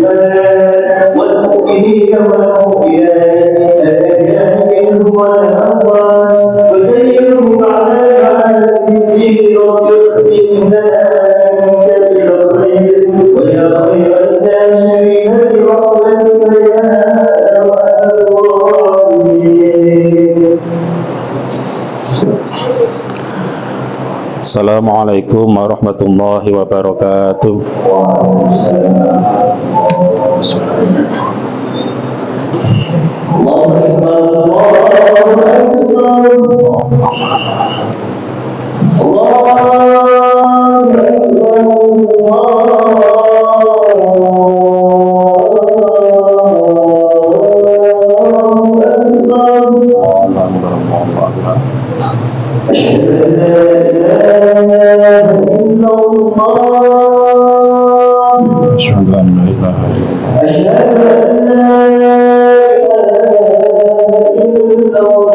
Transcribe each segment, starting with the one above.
والمسلمات والمؤمنين والمؤمنات الأحياء منهم والأموات وسيرهم على الدين واغفر لنا منك بالخير ويا خير الناصرين برحمتك يا أرحم الراحمين. Assalamualaikum warahmatullahi wabarakatuh. Allahu Akbar, Allahu Akbar, أشهد أن لا إله إلا الله أشهد أن لا إله إلا الله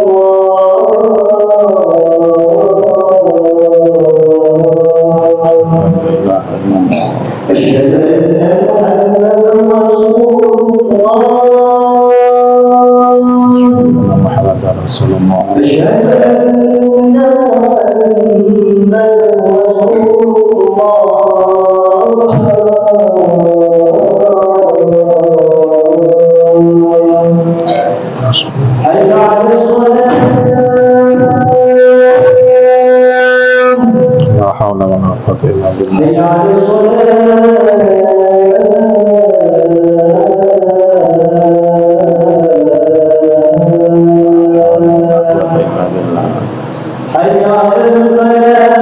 أشهد أن لا إله إلا الله أشهد أن محمدا رسول الله أشهد أن محمدا رسول الله حي على الصلاة لا حول ولا قوة إلا بالله حي على حي على الفلاح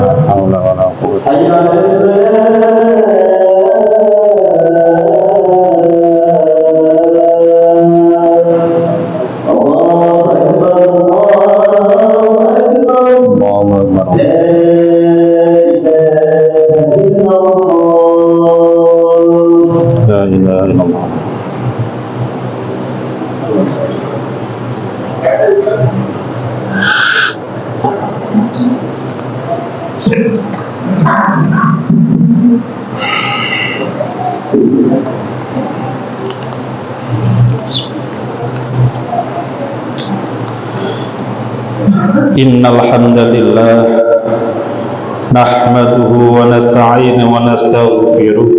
لا حول ولا قوة حي على الفلاح الله أكبر الله أكبر لا إله إلا الله لا إله إلا الله Innal hamdalillah nahmaduhu wa nasta'inu wa nastaghfiruh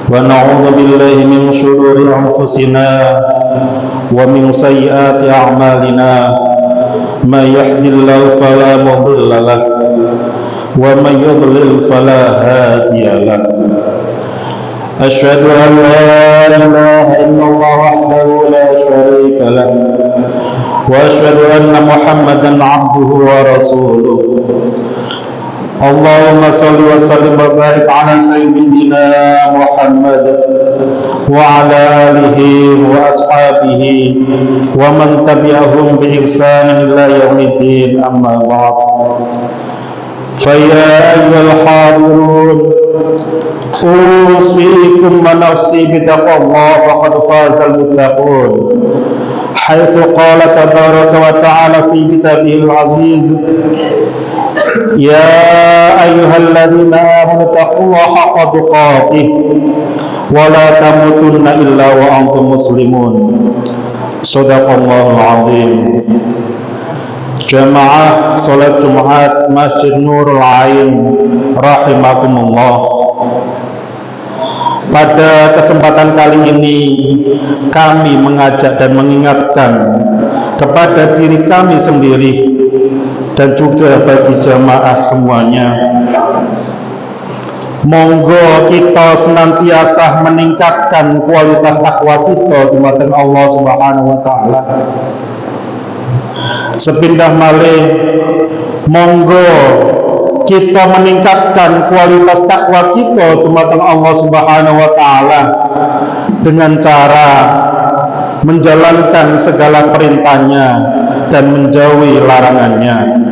wa na'udzu billahi min shururi anfusina wa min sayyiati a'malina may yahdihillahu fala mudilla lahu wa may yudlil fala hadiya lahu asyhadu an la ilaha illallah wahdahu la syarika lahu wa asyhadu anna Muhammadan abduhu wa rasuluh. Allahumma shalli wa sallim wa barik ala sayyidina Muhammad wa ala alihi wa ashabihi wa man tabi'ahum bi ihsan ila yaumiddin, amma ba'd. Fa ya ayyuhal hadirun usikum wa nafsi bi taqwallah faqad fazal muttaqun. حيث قال تبارك وتعالى في كتابه العزيز يا أيها الذين آمنوا اتقوا الله حق تقاته ولا تموتن إلا وأنتم مسلمون. صدق الله العظيم. Jamaah salat Jumat Masjid Nurul Ain rahimakumullah. Pada kesempatan kali ini kami mengajak dan mengingatkan kepada diri kami sendiri dan juga bagi jamaah semuanya, monggo kita senantiasa meningkatkan kualitas takwa kita di mata Allah Subhanahu wa taala. Sepindah malih monggo kita meningkatkan kualitas takwa kita dumateng Allah Subhanahu wa taala dengan cara menjalankan segala perintahnya dan menjauhi larangannya.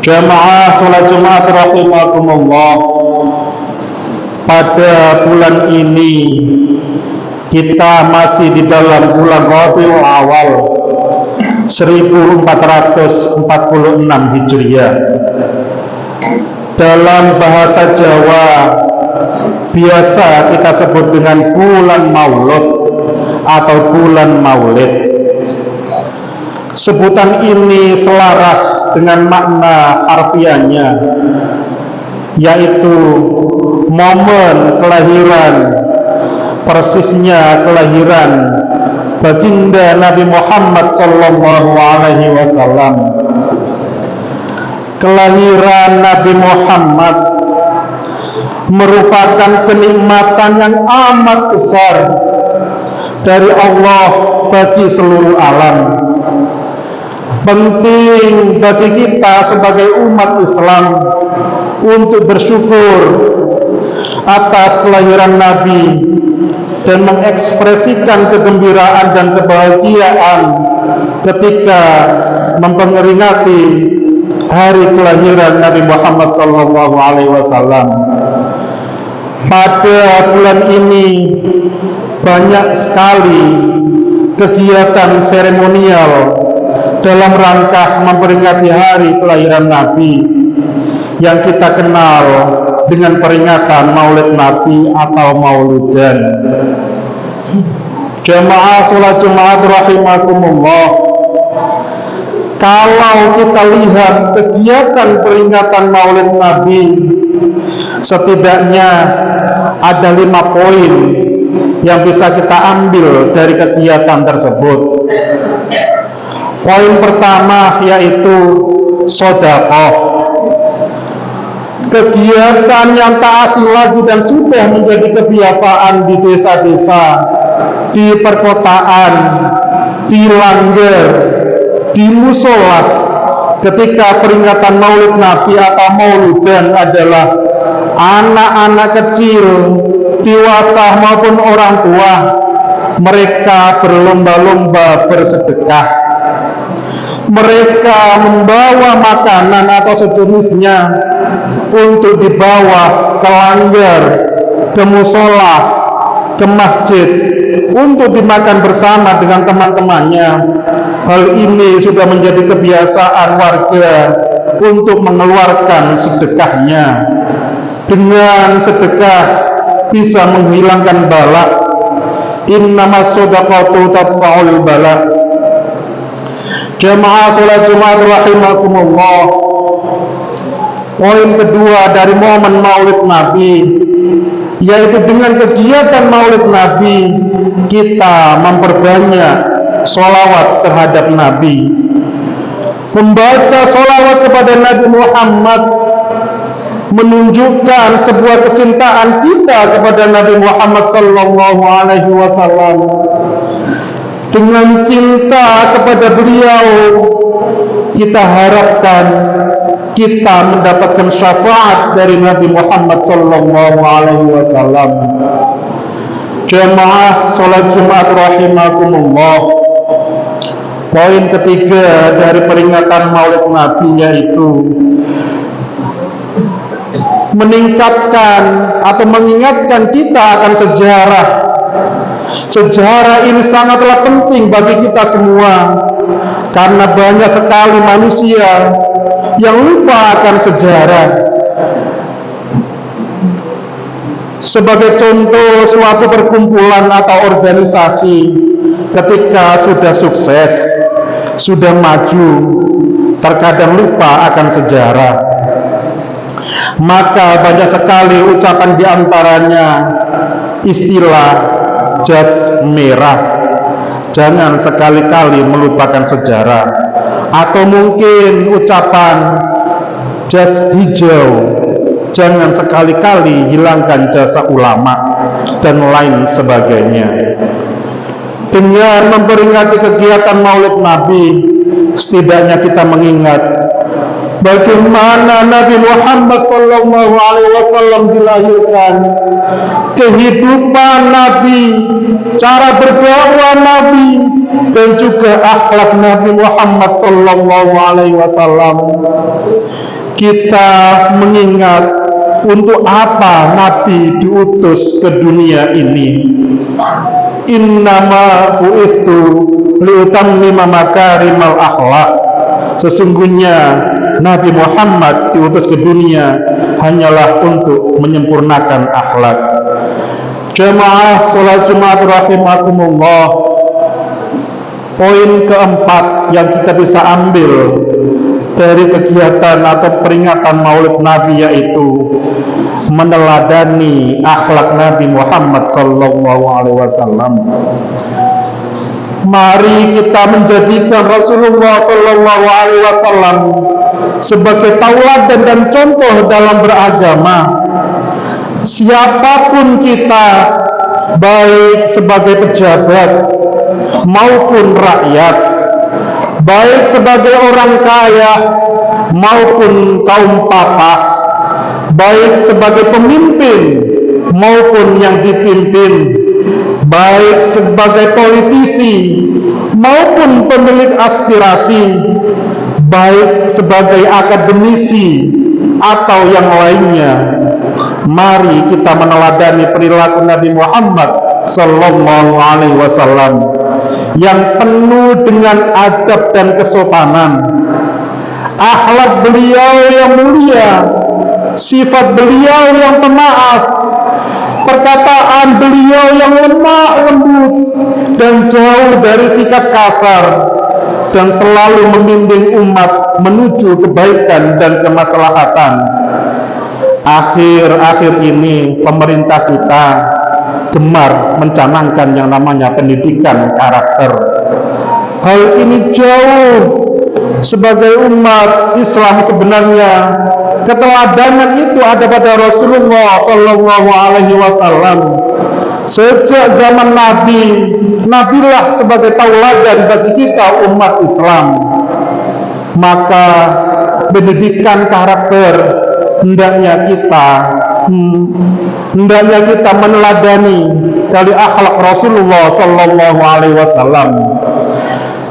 Jamaah salat Jumat rahimakumullah, pada bulan ini kita masih di dalam bulan Rabiul Awal 1446 Hijriah. dalam bahasa Jawa biasa kita sebut dengan bulan Maulud atau bulan Maulid. Sebutan ini selaras dengan makna harfiahnya, yaitu momen kelahiran, persisnya kelahiran baginda Nabi Muhammad sallallahu alaihi wasallam. Kelahiran Nabi Muhammad merupakan kenikmatan yang amat besar dari Allah bagi seluruh alam. Penting bagi kita sebagai umat Islam untuk bersyukur atas kelahiran Nabi dan mengekspresikan kegembiraan dan kebahagiaan ketika memperingati hari kelahiran Nabi Muhammad sallallahu alaihi wasallam. Pada bulan ini banyak sekali kegiatan seremonial dalam rangka memperingati hari kelahiran Nabi yang kita kenal dengan peringatan Maulid Nabi atau Mauludan. Jamaah sholat Jumat rahimakumullah, kalau kita lihat kegiatan peringatan Maulid Nabi, setidaknya ada 5 poin yang bisa kita ambil dari kegiatan tersebut. Poin pertama yaitu sedekah. Kegiatan yang tak asing lagi dan sudah menjadi kebiasaan di desa-desa, di perkotaan, di langgar, di musola ketika peringatan Maulid Nabi atau Mauludan adalah anak-anak kecil, dewasa maupun orang tua, mereka berlomba-lomba bersedekah. Mereka membawa makanan atau sejenisnya untuk dibawa ke langgar, ke musola, ke masjid untuk dimakan bersama dengan teman-temannya. Hal ini sudah menjadi kebiasaan warga untuk mengeluarkan sedekahnya. Dengan sedekah bisa menghilangkan bala. Innamas shadaqatu tadfa'ul bala. Jamaah sholat Jumat rahimakumullah. Poin kedua dari momen Maulid Nabi, yaitu dengan kegiatan Maulid Nabi kita memperbanyak sholawat terhadap Nabi. Membaca sholawat kepada Nabi Muhammad menunjukkan sebuah kecintaan kita kepada Nabi Muhammad sallallahu alaihi wasallam. Dengan cinta kepada beliau, kita harapkan kita mendapatkan syafaat dari Nabi Muhammad sallallahu alaihi wasallam. Jamaah sholat Jumat rahimakumullah. Poin ketiga dari peringatan Maulid Nabi yaitu meningkatkan atau mengingatkan kita akan sejarah. Sejarah ini sangatlah penting bagi kita semua, karena banyak sekali manusia yang lupa akan sejarah. Sebagai contoh, suatu perkumpulan atau organisasi ketika sudah sukses, sudah maju, terkadang lupa akan sejarah. Maka banyak sekali ucapan diantaranya istilah jas merah. Jangan sekali-kali melupakan sejarah. Atau mungkin ucapan jas hijau. Jangan sekali-kali hilangkan jasa ulama dan lain sebagainya. Dengan memperingati kegiatan Maulid Nabi, setidaknya kita mengingat bagaimana Nabi Muhammad SAW dilahirkan, kehidupan Nabi, cara berdakwah Nabi, dan juga akhlak Nabi Muhammad SAW. Kita mengingat untuk apa Nabi diutus ke dunia ini. Innama bu'ithu liutammima makarimal akhlak Sesungguhnya Nabi Muhammad diutus ke dunia hanyalah untuk menyempurnakan akhlak. Jamaah sholat Jumat rahimakumullah, poin keempat yang kita bisa ambil dari kegiatan atau peringatan Maulid Nabi yaitu meneladani akhlak Nabi Muhammad SAW. Mari kita menjadikan Rasulullah SAW sebagai tauladan dan contoh dalam beragama. Siapapun kita, baik sebagai pejabat maupun rakyat, baik sebagai orang kaya maupun kaum papa, baik sebagai pemimpin maupun yang dipimpin, baik sebagai politisi maupun pemilik aspirasi, baik sebagai akademisi atau yang lainnya, mari kita meneladani perilaku Nabi Muhammad sallallahu alaihi wasallam yang penuh dengan adab dan kesopanan. Akhlak beliau yang mulia, sifat beliau yang pemaaf, perkataan beliau yang lemah lembut dan jauh dari sikap kasar, dan selalu membimbing umat menuju kebaikan dan kemaslahatan. Akhir-akhir ini pemerintah kita gemar mencanangkan yang namanya pendidikan karakter. Hal ini jauh sebagai umat Islam sebenarnya keteladanan itu ada pada Rasulullah Sallallahu Alaihi Wasallam. Sejak zaman Nabi, Nabilah sebagai tauladan bagi kita umat Islam. Maka pendidikan karakter hendaknya kita meneladani dari akhlak Rasulullah Sallallahu Alaihi Wasallam.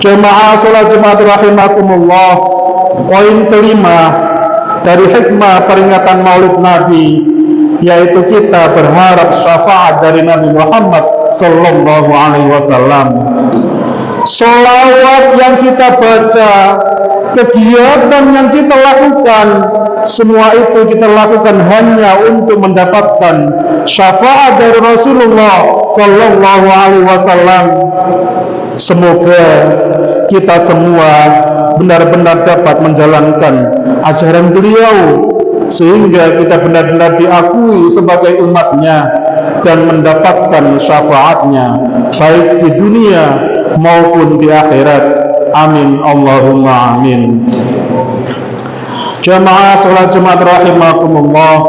Jemaah sholat Jumat rahimakumullah, poin kelima dari hikmah peringatan Maulid Nabi yaitu kita berharap syafaat dari Nabi Muhammad Sallallahu Alaihi Wasallam. Sholawat yang kita baca, kegiatan yang kita lakukan, semua itu kita lakukan hanya untuk mendapatkan syafaat dari Rasulullah Sallallahu Alaihi Wasallam. Semoga kita semua benar-benar dapat menjalankan ajaran beliau sehingga kita benar-benar diakui sebagai umatnya dan mendapatkan syafaatnya baik di dunia maupun di akhirat. Amin Allahumma amin. Jamaah sholat Jumat rahimakumullah,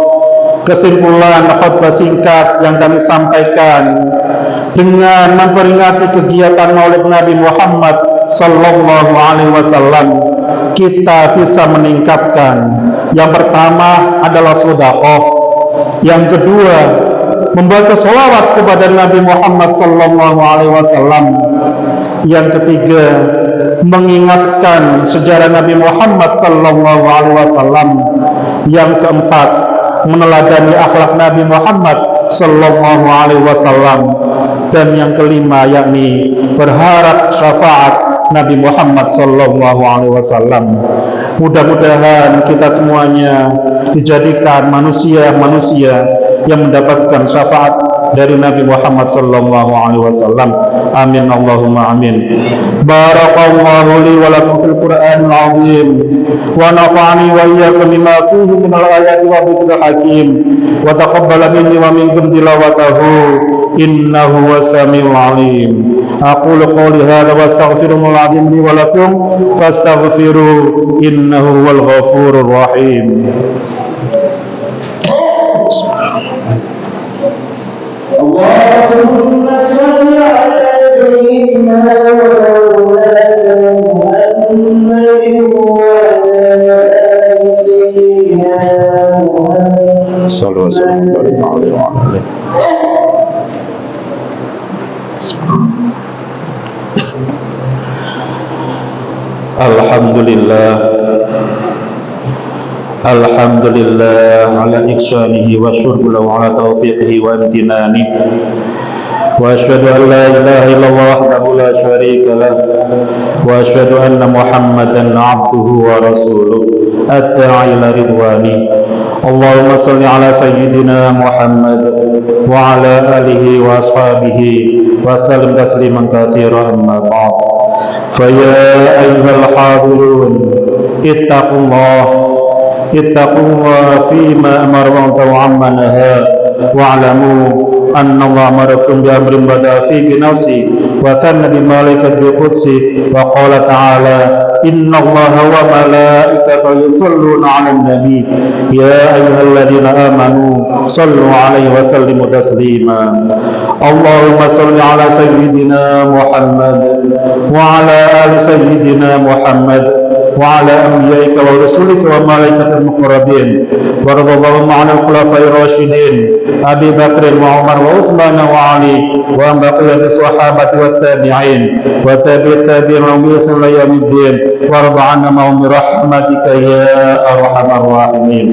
kesimpulan khutbah singkat yang kami sampaikan dengan memperingati kegiatan Maulid Nabi Muhammad Sallallahu Alaihi Wasallam, kita bisa meningkatkan. Yang pertama adalah sedekah. Yang kedua, membaca sholawat kepada Nabi Muhammad Sallallahu Alaihi Wasallam. Yang ketiga, mengingatkan sejarah Nabi Muhammad Sallallahu Alaihi Wasallam. Yang keempat, meneladani akhlak Nabi Muhammad Sallallahu Alaihi Wasallam. Dan yang kelima, yakni berharap syafaat Nabi Muhammad Sallallahu Alaihi Wasallam. Mudah-mudahan kita semuanya dijadikan manusia-manusia yang mendapatkan syafaat dari Nabi Muhammad Sallallahu Alaihi Wasallam. Amin Allahumma amin. Barakallahu li wa lakum fil Qur'anil azim wa nafa'ani wa iyyakum bima fihi minal ayati wa dhikril hakim wa taqabbala minni wa minkum tilawatahu innahu was-sami'ul alim. Aqulu qawli hadza wa astaghfirullahal azim li wa lakum fastaghfiru innahu wal ghafurur rahim. Allahumma shalli ala sayyidina wa maulana Muhammadin wa ala ali sayyidina Muhammad. Sallallahu alaihi wa sallam. Alhamdulillah, alhamdulillah ala ihsanihi wa syukru lahu ala taufiqihi wa imtinani wa asyhadu an la ilaha illallah wahdahu la syarika lah وأشهد أن محمدا عبده ورسوله الداعي إلى رضوانه. اللهم صل على سيدنا محمد وعلى آله وأصحابه وسلم تسليما كثيرا. أما بعد، فيا أيها الحاضرون اتقوا الله فيما أمر وعما نهى، واعلموا أن الله أمركم بأمر بدأ فيه بنفسه وثنى بملائكته بقدسه، وقال تعالى: إن الله وملائكته يصلون على النبي يا أيها الذين آمنوا صلوا عليه وسلموا تسليما. اللهم صل على سيدنا محمد وعلى آل سيدنا محمد وعلى أنبيائك ورسلك وملائكة المقربين، وارض اللهم عن الخلفاء الراشدين أبي بكر وعمر وعثمان وعلي، وعن بقية الصحابة والتابعين وتابع التابعين وبإحسان إلى يوم الدين، وارض عنا معهم برحمتك يا أرحم الراحمين.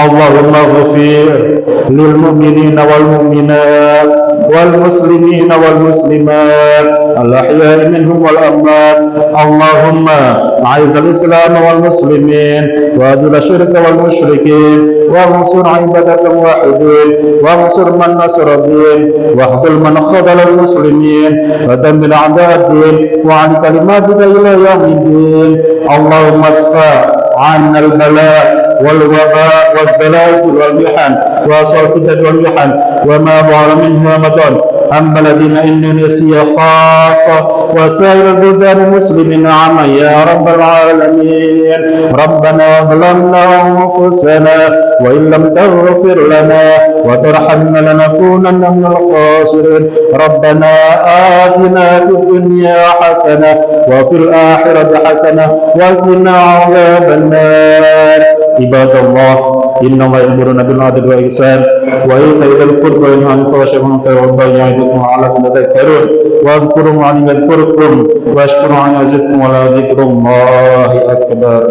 اللهم اغفر للمؤمنين والمؤمنات والمسلمين والمسلمات الأحياء منهم والأموات. اللهم أعز الإسلام والمسلمين وأذل الشرك والمشركين، وانصر عبادك الموحدين، وانصر من نصر الدين، واخذل من خذل المسلمين، ودمر أعداء الدين، وعن كلماتك إلى يوم الدين. اللهم ادفع عنا البلاء والوباء والزلازل والمحن وأسوأ الفتن والمحن وما ظهر منها بطن، عن بلدنا إندونيسيا خاصة وسائر البلدان المسلمين عامة يا رب العالمين. ربنا ظلمنا أنفسنا وإن لم تغفر لنا وترحمنا لنكونن من الخاسرين. ربنا آتنا في الدنيا حسنة وفي الآخرة حسنة وقنا عذاب النار. عباد الله، إن الله يأمرنا بالعدل والإحسان وإيتاء ذي القربى وينهى عن الفحشاء والمنكر والبغي يعظكم لعلكم تذكرون. واذكروا الله يذكركم واشكروا على يزدكم ولذكر الله أكبر.